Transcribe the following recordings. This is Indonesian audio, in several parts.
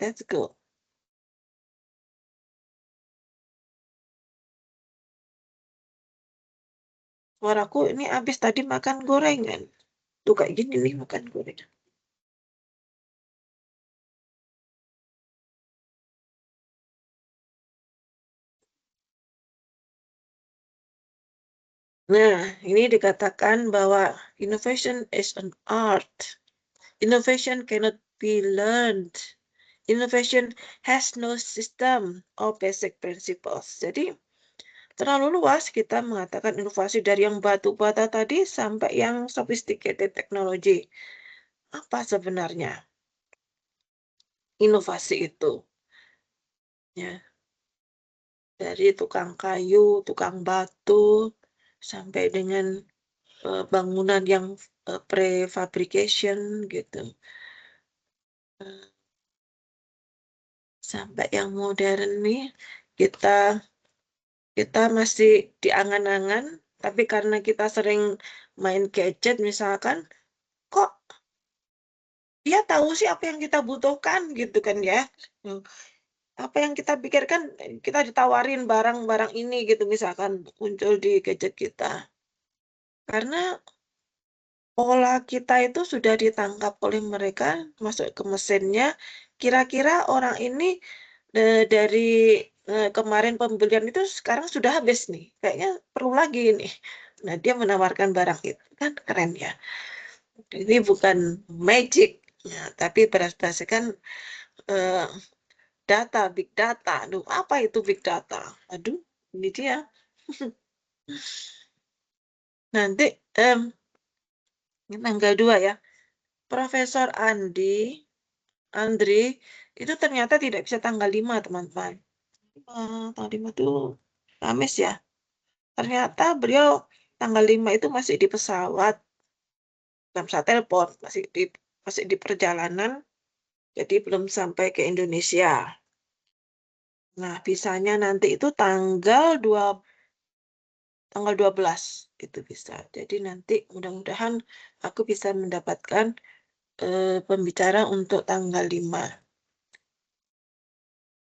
Let's go. Suaraku ini habis tadi makan gorengan. Tuh kayak gini nih makan gorengan. Nah, ini dikatakan bahwa innovation is an art. Innovation cannot be learned. Innovation has no system or basic principles. Jadi, terlalu luas kita mengatakan inovasi dari yang batu bata tadi sampai yang sophisticated technology. Apa sebenarnya inovasi itu? Ya, dari tukang kayu, tukang batu, sampai dengan bangunan yang prefabrication gitu. Sampai yang modern nih kita masih di angan-angan, tapi karena kita sering main gadget misalkan, kok dia tahu sih apa yang kita butuhkan gitu kan ya. Apa yang kita pikirkan, kita ditawarin barang-barang ini gitu misalkan muncul di gadget kita. Karena pola kita itu sudah ditangkap oleh mereka, masuk ke mesinnya. Kira-kira orang ini dari kemarin pembelian itu sekarang sudah habis nih. Kayaknya perlu lagi nih. Nah, dia menawarkan barang itu. Kan keren ya. Ini bukan magic. Ya, tapi berdasarkan eh, data, big data. Aduh, apa itu big data? Aduh, ini dia. Nanti tanggal 2 ya. Profesor Andri itu ternyata tidak bisa tanggal 5, teman-teman. Tanggal 5 itu Kamis ya. Ternyata beliau tanggal 5 itu masih di pesawat. Belum bisa telepon, masih di perjalanan. Jadi belum sampai ke Indonesia. Nah, bisanya nanti itu tanggal 12 itu bisa. Jadi nanti mudah-mudahan aku bisa mendapatkan pembicara untuk tanggal 5.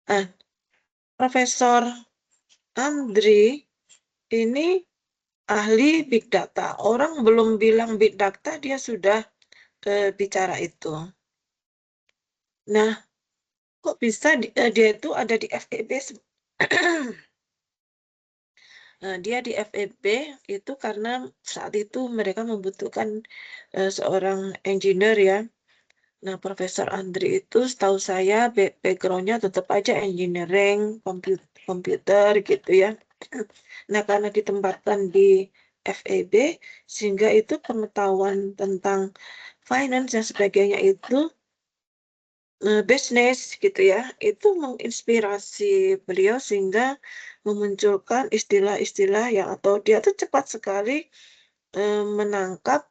Nah, Profesor Andri ini ahli big data. Orang belum bilang big data, dia sudah bicara itu. Nah, kok bisa dia itu ada di FEB? Dia di FEB itu karena saat itu mereka membutuhkan seorang engineer ya. Nah, Profesor Andri itu setahu saya background-nya tetap aja engineering, komputer gitu ya. Nah, karena ditempatkan di FEB, sehingga itu pengetahuan tentang finance dan sebagainya itu bisnis gitu ya, itu menginspirasi beliau sehingga memunculkan istilah-istilah yang atau dia tuh cepat sekali menangkap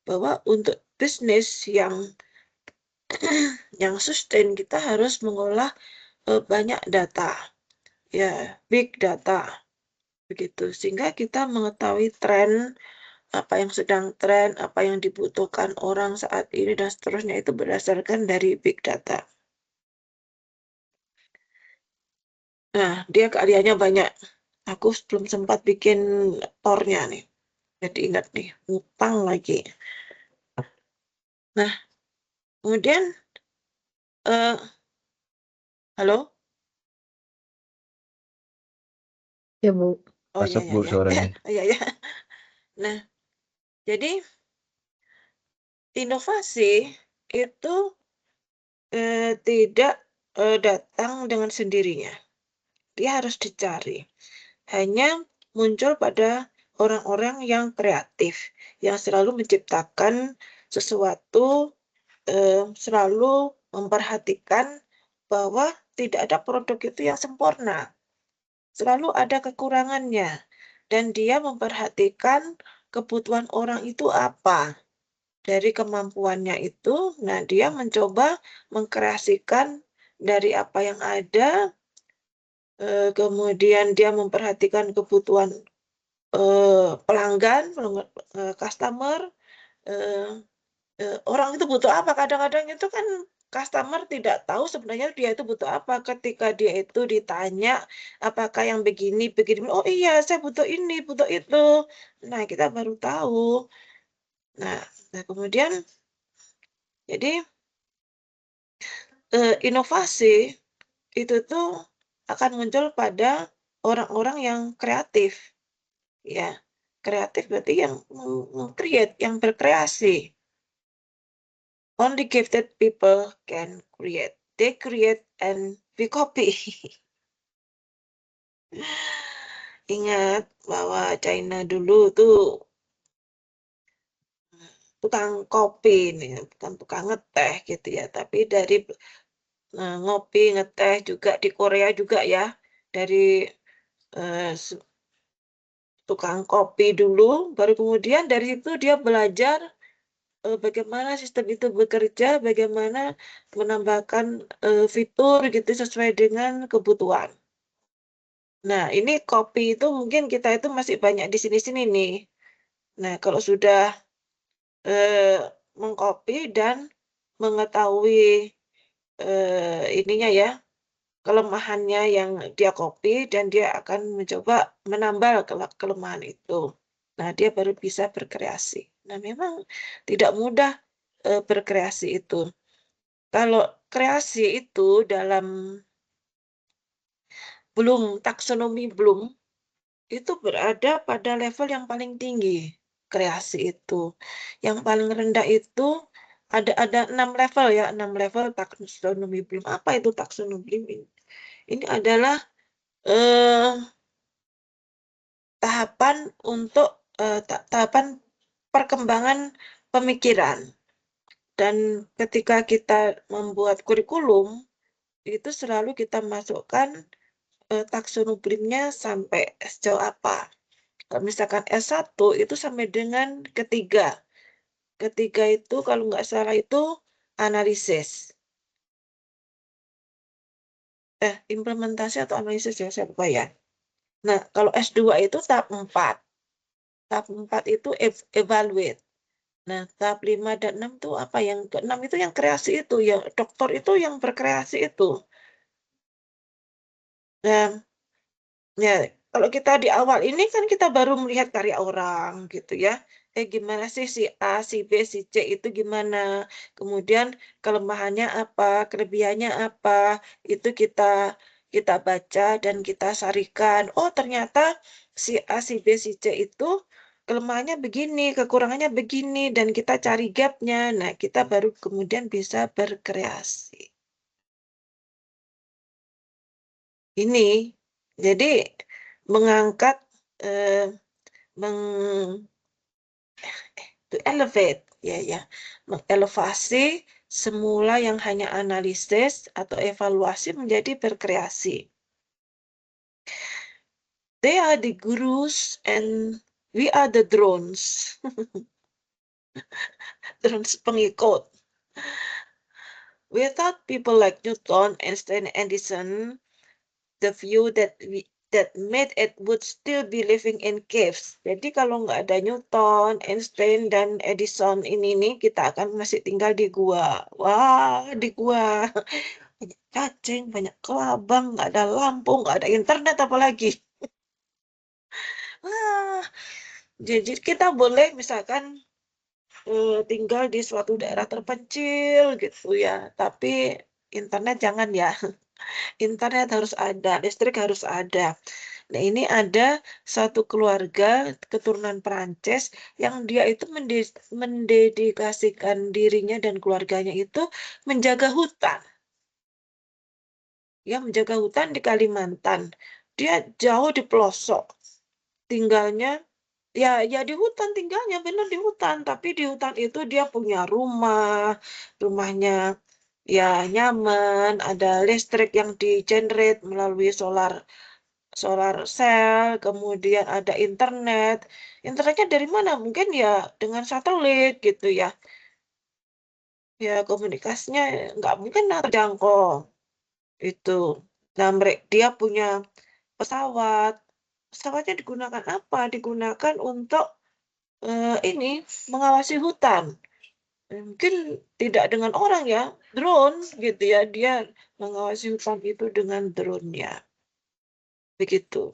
bahwa untuk bisnis yang sustain kita harus mengolah banyak data, ya big data begitu, sehingga kita mengetahui tren apa yang sedang tren, apa yang dibutuhkan orang saat ini dan seterusnya itu berdasarkan dari big data. Nah, dia keahliannya banyak. Aku belum sempat bikin tornya nih. Jadi ingat nih, ngutang lagi. Nah, kemudian, halo? Ya, Bu. Oh ya Masuk, ya Bu, ya, suaranya. ya ya. Nah, jadi inovasi itu tidak datang dengan sendirinya. Dia harus dicari. Hanya muncul pada orang-orang yang kreatif, yang selalu menciptakan sesuatu, selalu memperhatikan bahwa tidak ada produk itu yang sempurna. Selalu ada kekurangannya. Dan dia memperhatikan kebutuhan orang itu apa. Dari kemampuannya itu, nah dia mencoba mengkreasikan dari apa yang ada, kemudian dia memperhatikan kebutuhan pelanggan, customer, orang itu butuh apa. Kadang-kadang itu kan customer tidak tahu sebenarnya dia itu butuh apa. Ketika dia itu ditanya, apakah yang begini begini, "Oh iya, saya butuh ini, butuh itu." Nah, kita baru tahu. Nah nah kemudian jadi, inovasi itu tuh akan muncul pada orang-orang yang kreatif, ya. Kreatif berarti yang meng-create, yang berkreasi. Only gifted people can create. They create and we copy. Ingat bahwa China dulu tuh tukang kopi nih, bukan tukang ngeteh gitu ya, tapi dari ngopi, ngeteh juga di Korea juga ya, dari eee, tukang kopi dulu, baru kemudian dari situ dia belajar, bagaimana sistem itu bekerja, bagaimana menambahkan, fitur gitu sesuai dengan kebutuhan. Nah, ini kopi itu mungkin kita itu masih banyak di sini-sini nih. Nah, kalau sudah, eee, mengkopi dan mengetahui, ininya ya, kelemahannya yang dia copy dan dia akan mencoba menambal kelemahan itu. Nah, dia baru bisa berkreasi. Nah, memang tidak mudah, berkreasi itu. Kalau kreasi itu dalam taksonomi Bloom, itu berada pada level yang paling tinggi, kreasi itu. Yang paling rendah itu ada 6 level ya, 6 level taksonomi Bloom. Apa itu taksonomi Bloom ini? Ini adalah, eee tahapan untuk, tahapan perkembangan pemikiran. Dan ketika kita membuat kurikulum, itu selalu kita masukkan, taksonomi sampai sejauh apa. Kalau misalkan S1 itu sampai dengan ketiga. Ketiga itu kalau nggak salah itu analisis. Implementasi atau analisis ya, saya lupa ya. Nah, kalau S2 itu tahap 4. Tahap 4 itu evaluate. Nah, tahap 5 dan 6 tuh apa, yang ke-6 itu yang kreasi itu, yang doktor itu yang berkreasi itu. Dan, ya kalau kita di awal ini kan kita baru melihat karya orang gitu ya. Gimana sih si A, si B, si C itu gimana, kemudian kelemahannya apa, kelebihannya apa, itu kita kita baca dan kita sarikan. Oh, ternyata si A, si B, si C itu kelemahannya begini, kekurangannya begini, dan kita cari gap-nya. Nah, kita baru kemudian bisa berkreasi. Ini jadi mengangkat, eee, meng to elevate, ya, mengelevasi semula yang hanya analisis atau evaluasi menjadi berkreasi. They are the gurus and we are the drones. Drones pengikut. Without people like Newton, Einstein, Edison, the view that made it would still be living in caves. Jadi kalau nggak ada Newton, Einstein, dan Edison ini nih, kita akan masih tinggal di gua. Wah, di gua. Banyak cacing, banyak kelabang, nggak ada lampu, nggak ada internet apalagi. Wah, jadi kita boleh misalkan tinggal di suatu daerah terpencil gitu ya, tapi internet jangan ya. Internet harus ada, listrik harus ada. Nah, ini ada satu keluarga keturunan Perancis yang dia itu mendedikasikan dirinya dan keluarganya itu menjaga hutan. Ya, menjaga hutan di Kalimantan. Dia jauh di pelosok. Tinggalnya ya di hutan tinggalnya, benar di hutan, tapi di hutan itu dia punya rumah, rumahnya ya nyaman, ada listrik yang di-generate melalui solar solar cell, kemudian ada internet. Internetnya dari mana? Mungkin ya dengan satelit gitu ya. Ya komunikasinya nggak mungkin terjangkau itu. Nah, dia punya pesawat. Pesawatnya digunakan apa? Digunakan untuk ini mengawasi hutan. Mungkin tidak dengan orang ya. drone gitu ya, dia mengawasi hutan itu dengan drone-nya. Begitu.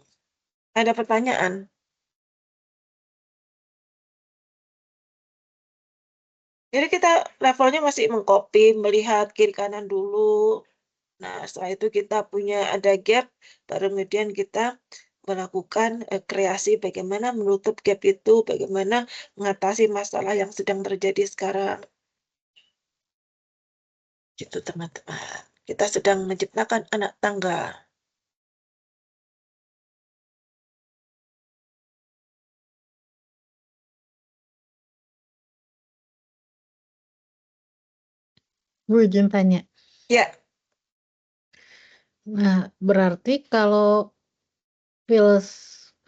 Ada pertanyaan? Jadi kita levelnya masih mengcopy, melihat kiri kanan dulu. Nah, setelah itu kita punya ada gap, baru kemudian kita melakukan kreasi bagaimana menutup gap itu, bagaimana mengatasi masalah yang sedang terjadi sekarang. Gitu teman-teman. Kita sedang menciptakan anak tangga. Bu izin tanya. Ya, Nah, berarti kalau fils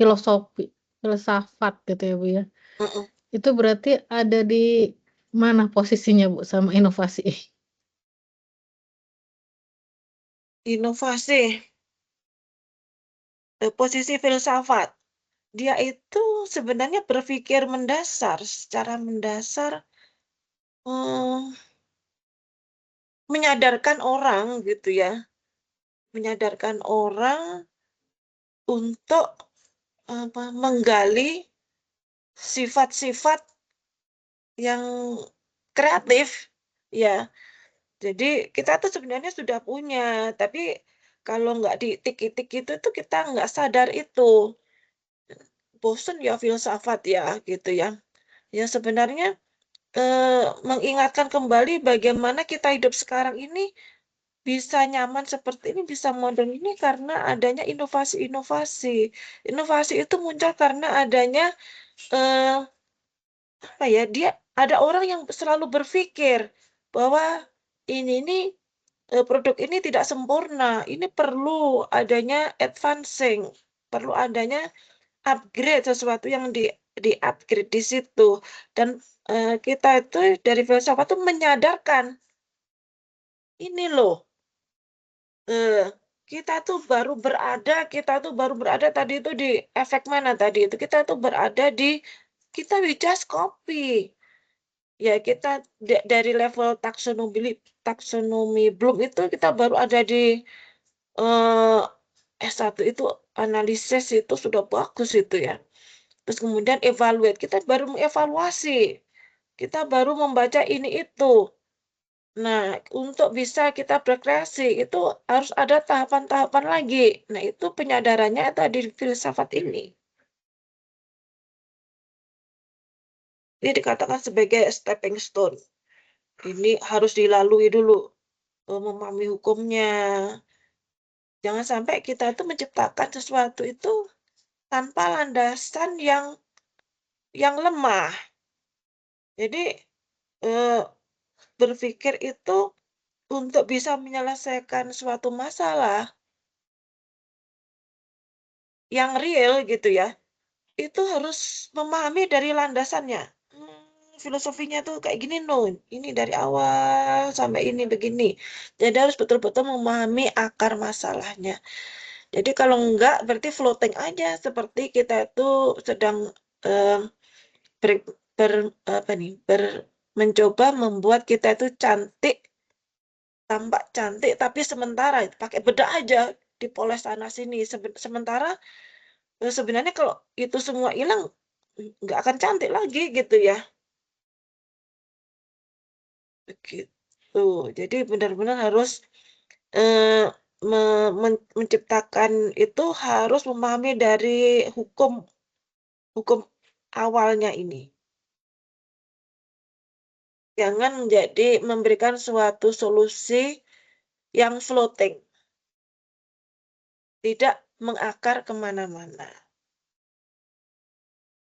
filosofi, filsafat gitu ya, Bu, ya, mm-mm. itu berarti ada di mana posisinya, Bu, sama inovasi? Inovasi, posisi filsafat. Dia itu sebenarnya berpikir mendasar, secara mendasar, menyadarkan orang gitu ya, menyadarkan orang untuk menggali sifat-sifat yang kreatif, ya. Jadi kita tuh sebenarnya sudah punya, tapi kalau nggak ditik-itik itu tuh kita nggak sadar itu. Bosen ya filsafat ya, gitu ya. Ya sebenarnya mengingatkan kembali bagaimana kita hidup sekarang ini bisa nyaman seperti ini, bisa modern ini karena adanya inovasi-inovasi. Inovasi itu muncul karena adanya eh, apa ya? Dia ada orang yang selalu berpikir bahwa ini produk ini tidak sempurna. Ini perlu adanya advancing, perlu adanya upgrade sesuatu yang di-upgrade di situ. Dan kita itu dari filsafat itu menyadarkan ini loh, eh, kita tuh baru berada tadi itu di efek mana tadi itu? Kita tuh berada di kita we just copy. Ya, kita dari level taksonomi Bloom itu kita baru ada di eh, S1 itu analisis itu sudah bagus itu ya. Terus kemudian evaluate, kita baru mengevaluasi. Kita baru membaca ini itu. Nah, untuk bisa kita berkreasi itu harus ada tahapan-tahapan lagi. Nah, itu penyadarannya tadi filsafat ini. Ini dikatakan sebagai stepping stone. Ini harus dilalui dulu, memahami hukumnya. Jangan sampai kita itu menciptakan sesuatu itu tanpa landasan yang lemah. Jadi eh, berpikir itu untuk bisa menyelesaikan suatu masalah yang real gitu ya, itu harus memahami dari landasannya. Filosofinya tuh kayak gini no, ini dari awal sampai ini begini. Jadi harus betul-betul memahami akar masalahnya. Jadi kalau enggak berarti floating aja seperti kita itu sedang eh, ber, apa nih, mencoba membuat kita itu cantik, tampak cantik tapi sementara pakai bedak aja dipoles sana sini. Sementara sebenarnya kalau itu semua hilang nggak akan cantik lagi gitu ya. Begitu. Jadi benar-benar harus eh, menciptakan itu harus memahami dari hukum hukum awalnya ini. Jangan menjadi memberikan suatu solusi yang floating, tidak mengakar kemana-mana.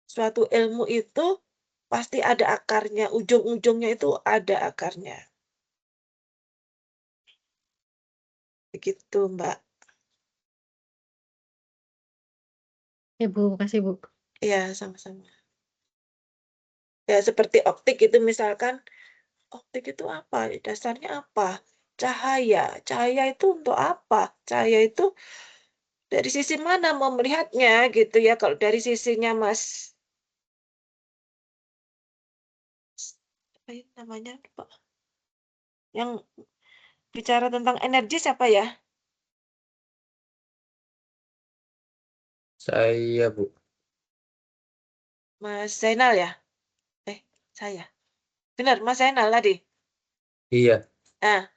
Suatu ilmu itu pasti ada akarnya, ujung-ujungnya itu ada akarnya. Begitu, Mbak. Ya, Bu, makasih, Bu. Ya, sama-sama. Ya, seperti optik itu misalkan, optik itu apa? Dasarnya apa? Cahaya. Cahaya itu untuk apa? Cahaya itu dari sisi mana mau melihatnya gitu ya. Kalau dari sisinya Mas, apa ya namanya? Lupa. Yang bicara tentang energi siapa ya? Saya, Bu. Mas Zainal ya? Saya. Benar, Mas Zainal tadi. Iya. Nah,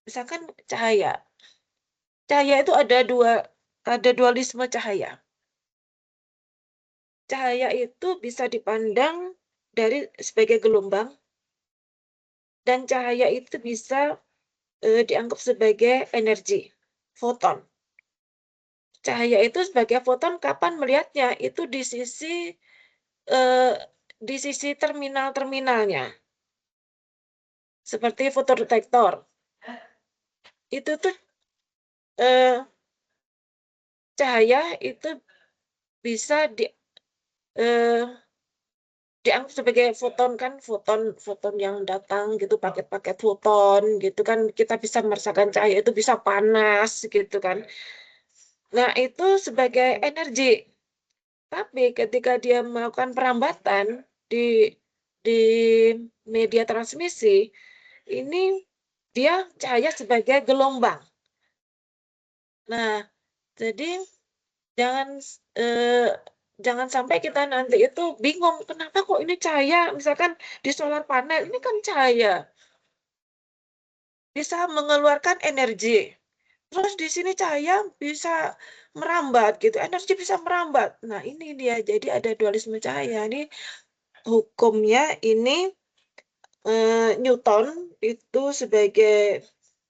misalkan cahaya. Cahaya itu ada dualisme cahaya. Cahaya itu bisa dipandang dari sebagai gelombang dan cahaya itu bisa dianggap sebagai energi, foton. Cahaya itu sebagai foton kapan melihatnya? Itu di sisi terminal-terminalnya. Seperti fotodetektor. Itu tuh eh, cahaya itu bisa eh, dianggap sebagai foton kan, foton yang datang gitu, paket-paket foton gitu kan, kita bisa merasakan cahaya itu bisa panas gitu kan. Nah, itu sebagai energi. Tapi ketika dia melakukan perambatan di media transmisi, ini dia cahaya sebagai gelombang. Nah, jadi jangan eh, jangan sampai kita nanti itu bingung kenapa kok ini cahaya, misalkan di solar panel ini kan cahaya bisa mengeluarkan energi, terus di sini cahaya bisa merambat gitu, energi bisa merambat. Nah, ini dia, jadi ada dualisme cahaya ini. Hukumnya ini Newton itu sebagai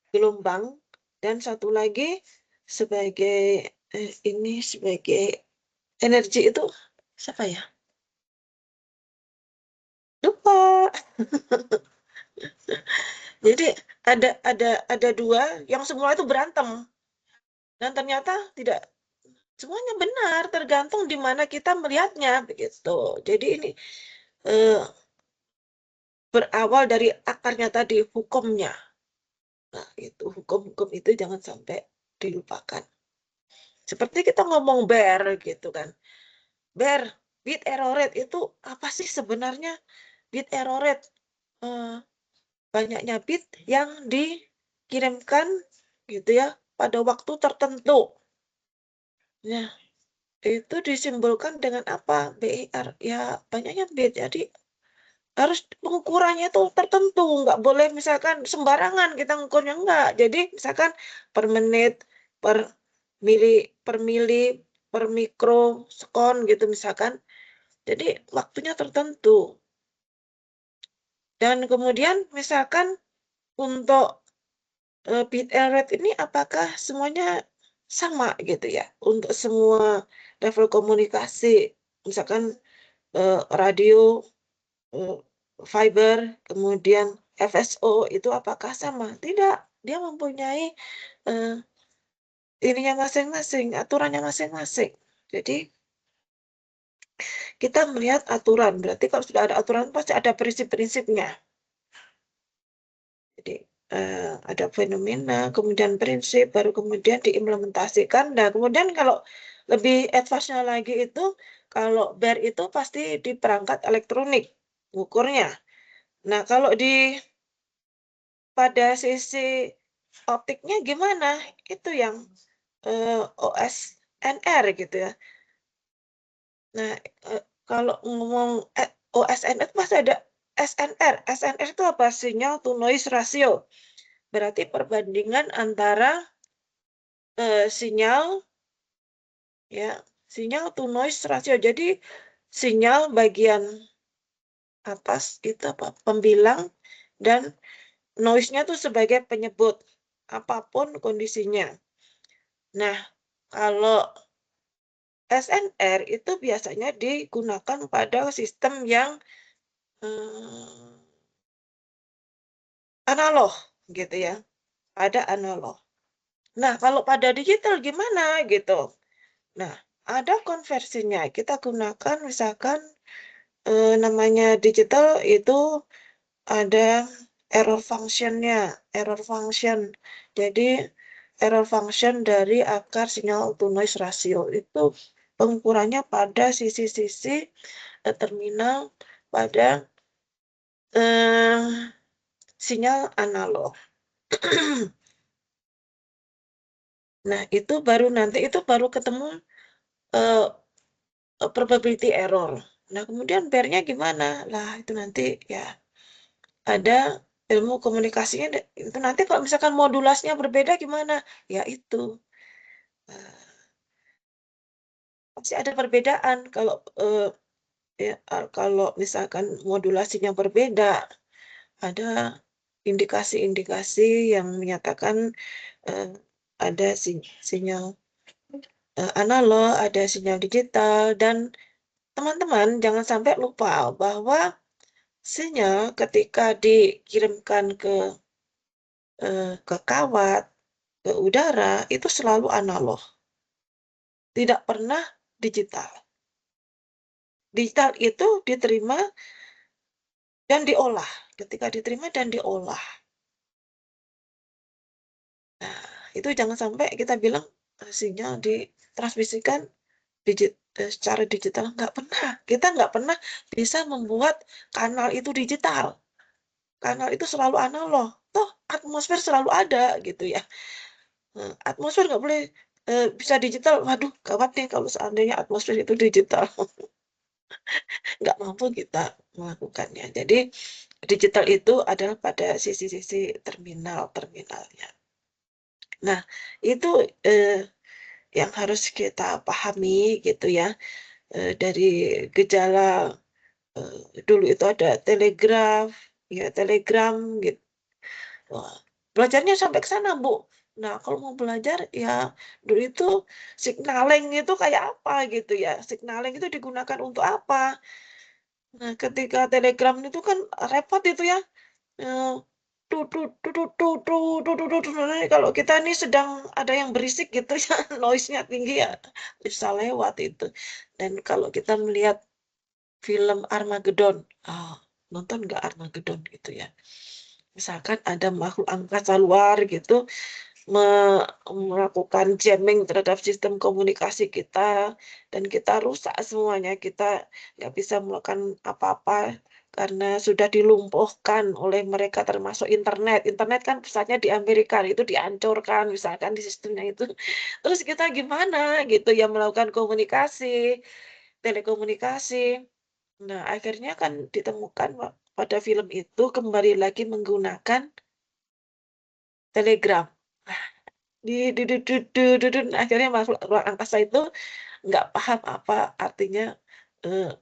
gelombang dan satu lagi sebagai ini sebagai energi. Itu siapa ya? Lupa. Jadi ada dua yang semua itu berantem dan ternyata tidak semuanya benar, tergantung di mana kita melihatnya begitu. Jadi ini eh, berawal dari akarnya tadi, hukumnya. Nah, itu hukum-hukum itu jangan sampai dilupakan. Seperti kita ngomong bear gitu kan. Bear, bit error rate itu apa sih sebenarnya? Bit error rate eh, banyaknya bit yang dikirimkan gitu ya pada waktu tertentu. Nah, itu disimbolkan dengan apa? BIR. Ya, banyaknya bit. Jadi harus pengukurannya itu tertentu, nggak boleh misalkan sembarangan kita ngukurnya, enggak. Jadi misalkan per menit, per mili, per mikrosekon gitu misalkan. Jadi waktunya tertentu. Dan kemudian misalkan untuk bit error rate ini apakah semuanya sama gitu ya untuk semua level komunikasi, misalkan radio, eh, fiber, kemudian FSO itu apakah sama? Tidak, dia mempunyai eh, ininya masing-masing, aturannya masing-masing. Jadi kita melihat aturan, berarti kalau sudah ada aturan pasti ada prinsip-prinsipnya. Jadi ada fenomena, kemudian prinsip, baru kemudian diimplementasikan. Nah, kemudian kalau lebih advance-nya lagi itu, kalau BER itu pasti di perangkat elektronik ukurnya. Nah, kalau pada sisi optiknya gimana? Itu yang OSNR gitu ya. Nah, kalau ngomong OSNR itu pasti ada SNR. SNR itu apa? Signal to noise ratio. Berarti perbandingan antara sinyal ya, sinyal to noise ratio. Jadi sinyal bagian atas itu apa? Pembilang, dan noise-nya tuh sebagai penyebut apapun kondisinya. Nah, kalau SNR itu biasanya digunakan pada sistem yang analog gitu ya, pada analog. Nah, kalau pada digital gimana gitu? Nah, ada konversinya. Kita gunakan misalkan namanya digital itu ada error function-nya, error function. Jadi error function dari akar sinyal to noise ratio itu pengukurannya pada sisi-sisi terminal pada sinyal analog. Nah, itu baru ketemu probability error. Nah, kemudian pair-nya gimana? Lah, itu nanti ya ada ilmu komunikasinya. Itu nanti kalau misalkan modulasinya berbeda gimana? Ya itu. Pasti ada perbedaan kalau misalkan modulasinya berbeda, ada indikasi-indikasi yang menyatakan ada sinyal analog, ada sinyal digital, dan teman-teman jangan sampai lupa bahwa sinyal ketika dikirimkan ke kawat, ke udara, itu selalu analog. Tidak pernah digital. Digital itu diterima dan diolah. Ketika diterima dan diolah. Nah, itu jangan sampai kita bilang sinyal ditransmisikan secara digital. Nggak pernah. Kita nggak pernah bisa membuat kanal itu digital. Kanal itu selalu analog. Toh atmosfer selalu ada gitu ya. Atmosfer nggak boleh bisa digital. Waduh, gawat nih kalau seandainya atmosfer itu digital. Nggak mampu kita melakukannya. Jadi digital itu adalah pada sisi-sisi terminalnya. Nah, itu yang harus kita pahami gitu ya. Dari gejala dulu itu ada telegram gitu. Wah, belajarnya sampai ke sana, Bu. Nah, kalau mau belajar ya dulu itu signaling itu kayak apa gitu ya. Signaling itu digunakan untuk apa? Nah, ketika telegram itu kan repot itu ya. Kalau kita nih sedang ada yang berisik gitu ya, noise-nya tinggi ya, bisa lewat itu. Dan kalau kita melihat film Armageddon, nonton nggak Armageddon gitu ya. Misalkan ada makhluk angkasa luar gitu, melakukan jamming terhadap sistem komunikasi kita, dan kita rusak semuanya, kita nggak bisa melakukan apa-apa karena sudah dilumpuhkan oleh mereka, termasuk internet kan pusatnya di Amerika, itu dihancurkan misalkan di sistemnya itu. Terus kita gimana gitu ya melakukan telekomunikasi. Nah, akhirnya kan ditemukan pada film itu kembali lagi menggunakan telegram. Akhirnya makhluk luar angkasa itu nggak paham apa artinya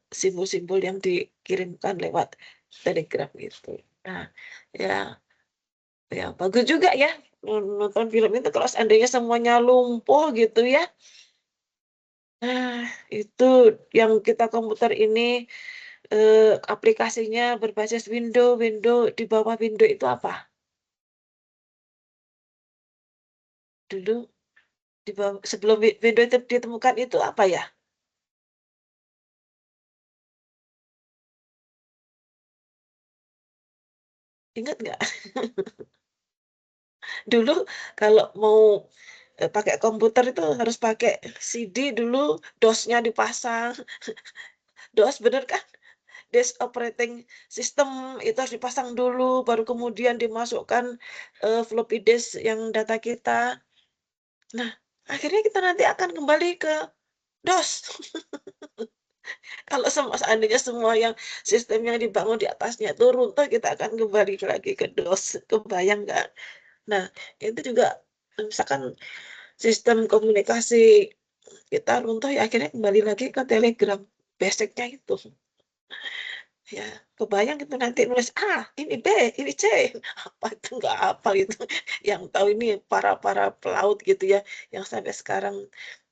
simbol-simbol yang dikirimkan lewat telegram itu. Nah, ya, ya bagus juga ya nonton film itu kalau seandainya semuanya lumpuh gitu ya. Nah, itu yang kita komputer ini aplikasinya berbasis Windows di bawah Windows itu apa? Dulu sebelum Windows itu ditemukan itu apa ya? Ingat nggak? Dulu kalau mau pakai komputer itu harus pakai CD dulu, DOS-nya dipasang. DOS bener kan? Disk Operating System itu harus dipasang dulu, baru kemudian dimasukkan floppy disk yang data kita. Nah, akhirnya kita nanti akan kembali ke DOS. Kalau seandainya semua yang sistem yang dibangun di atasnya itu runtuh, kita akan kembali lagi ke DOS. Kebayang nggak? Nah, itu juga misalkan sistem komunikasi kita runtuh, ya akhirnya kembali lagi ke Telegram. Basicnya itu. Ya, kebayang itu nanti nulis ini B, ini C. Apa itu nggak apa itu. Yang tahu ini para pelaut gitu ya, yang sampai sekarang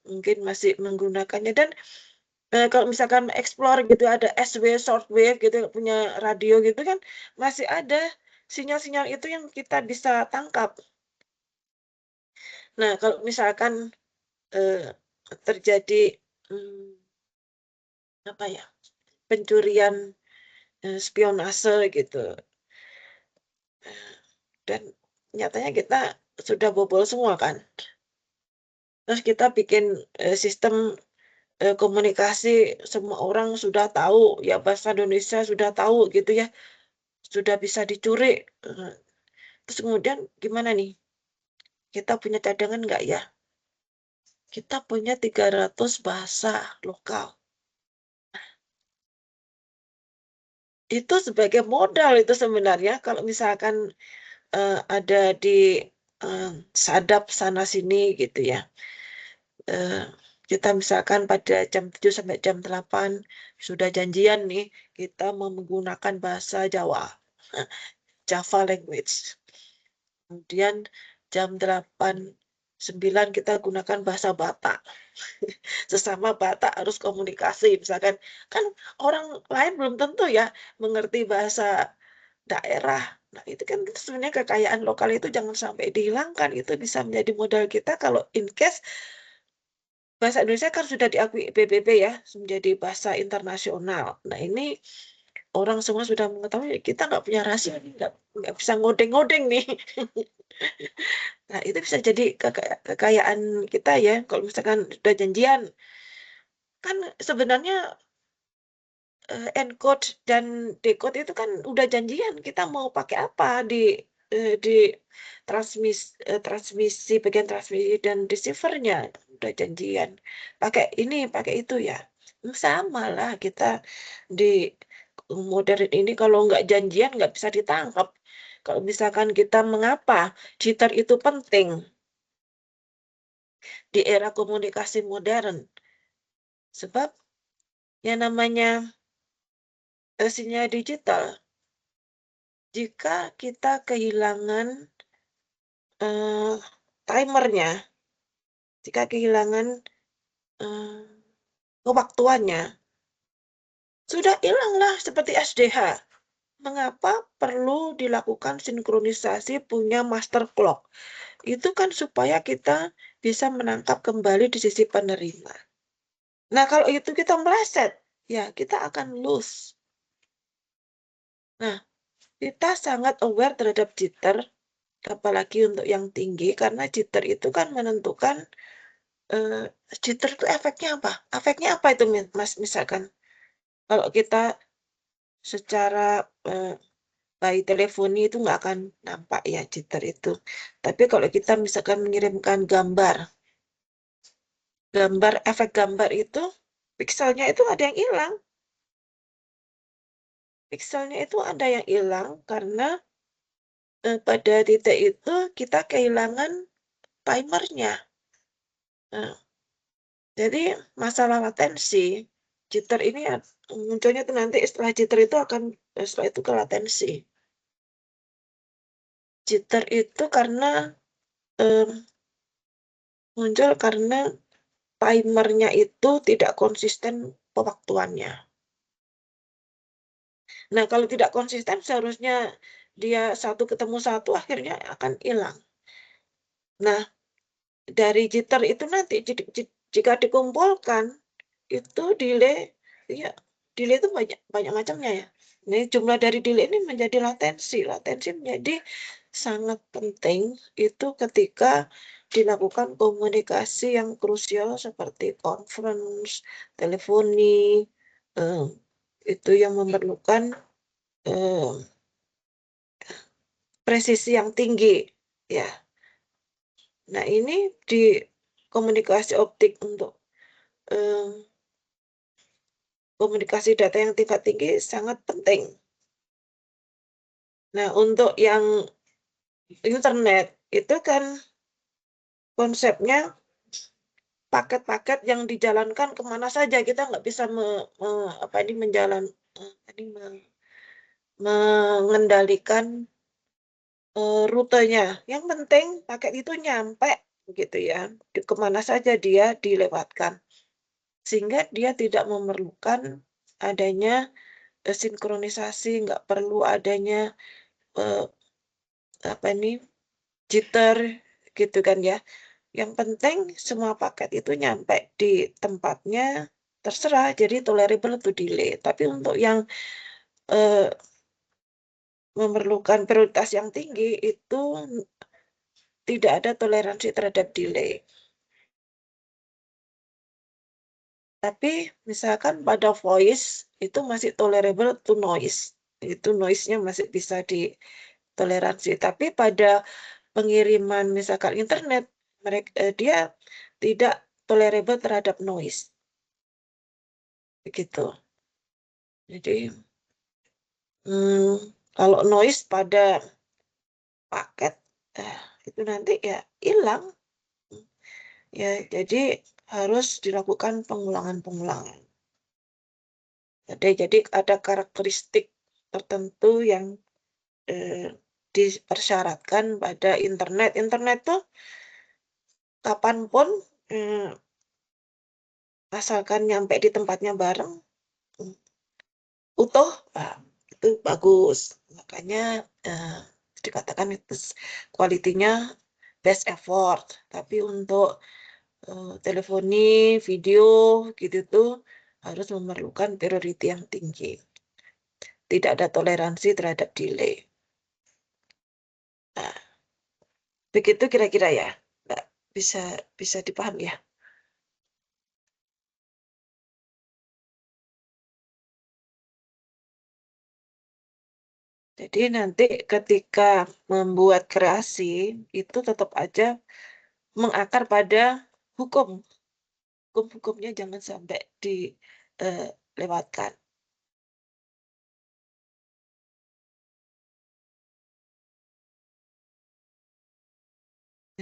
mungkin masih menggunakannya. Dan kalau misalkan explore gitu ada SW, shortwave gitu, punya radio gitu kan, masih ada sinyal-sinyal itu yang kita bisa tangkap. Nah, kalau misalkan terjadi apa ya, pencurian, spionase gitu, dan nyatanya kita sudah bobol semua kan. Terus kita bikin sistem komunikasi, semua orang sudah tahu ya, bahasa Indonesia sudah tahu gitu ya. sudah bisa dicuri. Terus kemudian gimana nih? Kita punya cadangan nggak ya? Kita punya 300 bahasa lokal. Itu sebagai modal itu sebenarnya kalau misalkan ada di sadap sana sini gitu ya. Kita misalkan pada jam 7 sampai jam 8 sudah janjian nih kita mau menggunakan bahasa Jawa, Java language. Kemudian jam 8-9 kita gunakan bahasa Batak. Sesama Batak harus komunikasi. Misalkan kan orang lain belum tentu ya mengerti bahasa daerah. Nah, itu kan sebenarnya kekayaan lokal itu jangan sampai dihilangkan. Itu bisa menjadi modal kita kalau in case bahasa Indonesia kan sudah diakui PBB ya, menjadi bahasa internasional. Nah, ini orang semua sudah mengetahui kita nggak punya rahasia, nggak bisa ngodeng-ngodeng nih. Nah, itu bisa jadi kekayaan kita ya. Kalau misalkan sudah janjian, kan sebenarnya encode dan decode itu kan udah janjian kita mau pakai apa di transmisi bagian transmisi dan receivernya udah janjian pakai ini pakai itu ya. Sama lah kita di modern ini kalau nggak janjian nggak bisa ditangkap. Kalau misalkan kita mengapa jitter itu penting di era komunikasi modern, sebab yang namanya sinyal digital, jika kita kehilangan timernya, jika kehilangan kewaktuannya, sudah hilanglah seperti SDH. Mengapa perlu dilakukan sinkronisasi punya master clock? Itu kan supaya kita bisa menangkap kembali di sisi penerima. Nah, kalau itu kita meleset, ya kita akan lose. Nah, kita sangat aware terhadap jitter, apalagi untuk yang tinggi, karena jitter itu kan menentukan jitter itu efeknya apa? Efeknya apa itu, Mas? Misalkan, kalau kita secara by teleponi itu nggak akan nampak ya jitter itu. Tapi kalau kita misalkan mengirimkan efek gambar itu, pikselnya itu ada yang hilang. Pikselnya itu ada yang hilang karena pada titik itu kita kehilangan timernya. Nah, jadi masalah latensi, jitter ini munculnya itu nanti setelah jitter itu akan setelah itu ke latensi. Jitter itu karena muncul karena timernya itu tidak konsisten pewaktuannya. Nah, kalau tidak konsisten seharusnya dia satu ketemu satu akhirnya akan hilang. Nah, dari jitter itu nanti jika dikumpulkan itu delay ya delay itu banyak macamnya ya. Ini jumlah dari delay ini menjadi latensi. Latensi menjadi sangat penting itu ketika dilakukan komunikasi yang krusial seperti conference, teleponi, itu yang memerlukan presisi yang tinggi ya. Nah, ini di komunikasi optik untuk komunikasi data yang tingkat tinggi sangat penting. Nah, untuk yang internet itu kan konsepnya paket-paket yang dijalankan kemana saja, kita nggak bisa mengendalikan rutenya. Yang penting paket itu nyampe gitu ya, kemana saja dia dilewatkan, sehingga dia tidak memerlukan adanya sinkronisasi, nggak perlu adanya jitter gitu kan ya. Yang penting semua paket itu nyampe di tempatnya, terserah, jadi tolerable to delay. Tapi untuk yang memerlukan prioritas yang tinggi itu tidak ada toleransi terhadap delay. Tapi misalkan pada voice itu masih tolerable to noise. itu noise-nya masih bisa ditoleransi. Tapi pada pengiriman misalkan internet, dia tidak tolerable terhadap noise. Begitu. Jadi kalau noise pada paket, itu nanti ya hilang. Ya, jadi harus dilakukan pengulangan-pengulangan. Jadi ada karakteristik tertentu yang dipersyaratkan pada internet. Internet tuh kapanpun asalkan nyampe di tempatnya bareng, utuh, itu bagus. Makanya dikatakan itu kualitinya best effort. Tapi untuk teleponi, video gitu tuh harus memerlukan priority yang tinggi. Tidak ada toleransi terhadap delay. Nah, begitu kira-kira ya. Nggak bisa dipahami ya. Jadi nanti ketika membuat kreasi itu tetap aja mengakar pada hukum. Hukum-hukumnya jangan sampai dilewatkan.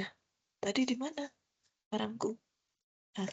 Nah, tadi di mana barangku? Nah,